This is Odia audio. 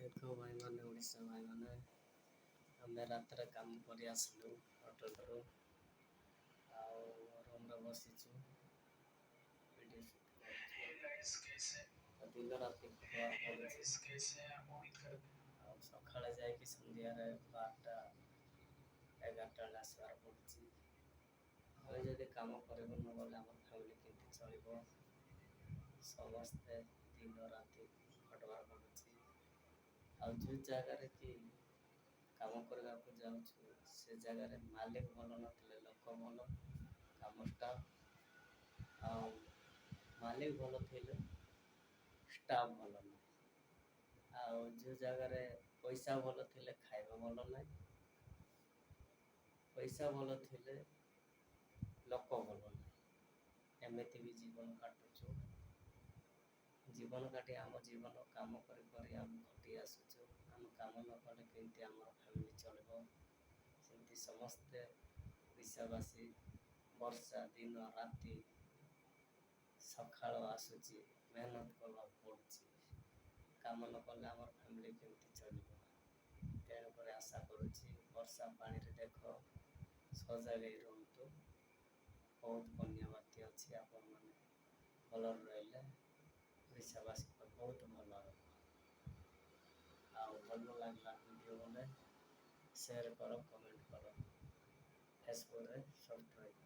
ଦେଖ ଭାଇମାନେ ଓଡ଼ିଶା ଭାଇମାନେ ଆମେ ରାତିରେ କାମ କରି ଆସିଲୁ ହୋଟେଲରୁ ଆଉ ରୁମ୍ରେ ବସିଛୁ ଭିଡ଼ିଓ ସୁଟ୍ ଦିନ ରାତି ଆଉ ସକାଳେ ଯାଇକି ସନ୍ଧ୍ୟାରେ 12ଟା 11ଟା ବେଳେ ଆସିବାର ପଡ଼ୁଛି। ଆମେ ଯଦି କାମ କରିବୁ ନ ଗଲେ ଆମର ଫ୍ୟାମିଲି କେମିତି ଚଳିବ? ସମସ୍ତେ ଦିନ ରାତି ଖଟିବାକୁ ପଡ଼ୁଛି। ଆଉ ଯେଉଁ ଜାଗାରେ କି କାମ କରିବାକୁ ଯାଉଛୁ ସେ ଜାଗାରେ ମାଲିକ ଭଲ ନଥିଲେ ଲୋକ ଭଲ କାମ ଷ୍ଟାଫ୍ ଆଉ ମାଲିକ ଭଲ ଥିଲେ ଷ୍ଟାଫ୍ ଭଲ ନାହିଁ। ଆଉ ଯେଉଁ ଜାଗାରେ ପଇସା ଭଲ ଥିଲେ ଖାଇବା ଭଲ ନାହିଁ। ପଇସା ଭଲ ଥିଲେ ଲୋକ ଭଲ ନାହିଁ। ଏମିତି ବି ଜୀବନ କାଟୁଛୁ। ଜୀବନ କାଟି ଆମ ଜୀବନ କାମ କରି କରି ଆମେ ଖଟି ଆସୁଛୁ। ଆମ କାମ ନ କଲେ କେମିତି ଆମର ଫ୍ୟାମିଲି ଚଳିବ? ସେମିତି ସମସ୍ତେ ଓଡ଼ିଶାବାସୀ ବର୍ଷା ଦିନ ରାତି ସକାଳ ଆସୁଛି ମେହନତ କରିବାକୁ ପଡ଼ୁଛି। କାମ ନ କଲେ ଆମର ଫ୍ୟାମିଲି କେମିତି ଚଳିବ? ତେଣୁକରି ଆଶା କରୁଛି ବର୍ଷା ପାଣିରେ ଦେଖ ସଜାଗ ହେଇ ରୁହନ୍ତୁ। ବହୁତ ବନ୍ୟା ବାତ୍ୟା ଅଛି ଆପଣମାନେ ଭଲରେ ରହିଲେ ଓଡ଼ିଶାବାସୀ ବହୁତ ଭଲ ରହିବ। ଆଉ ଭଲ ଲାଗିଲା ଭିଡ଼ିଓ ବୋଲେ ସେୟାର କର କମେଣ୍ଟ କର ଫେସବୁକରେ ସବସ୍କ୍ରାଇବ୍ କର।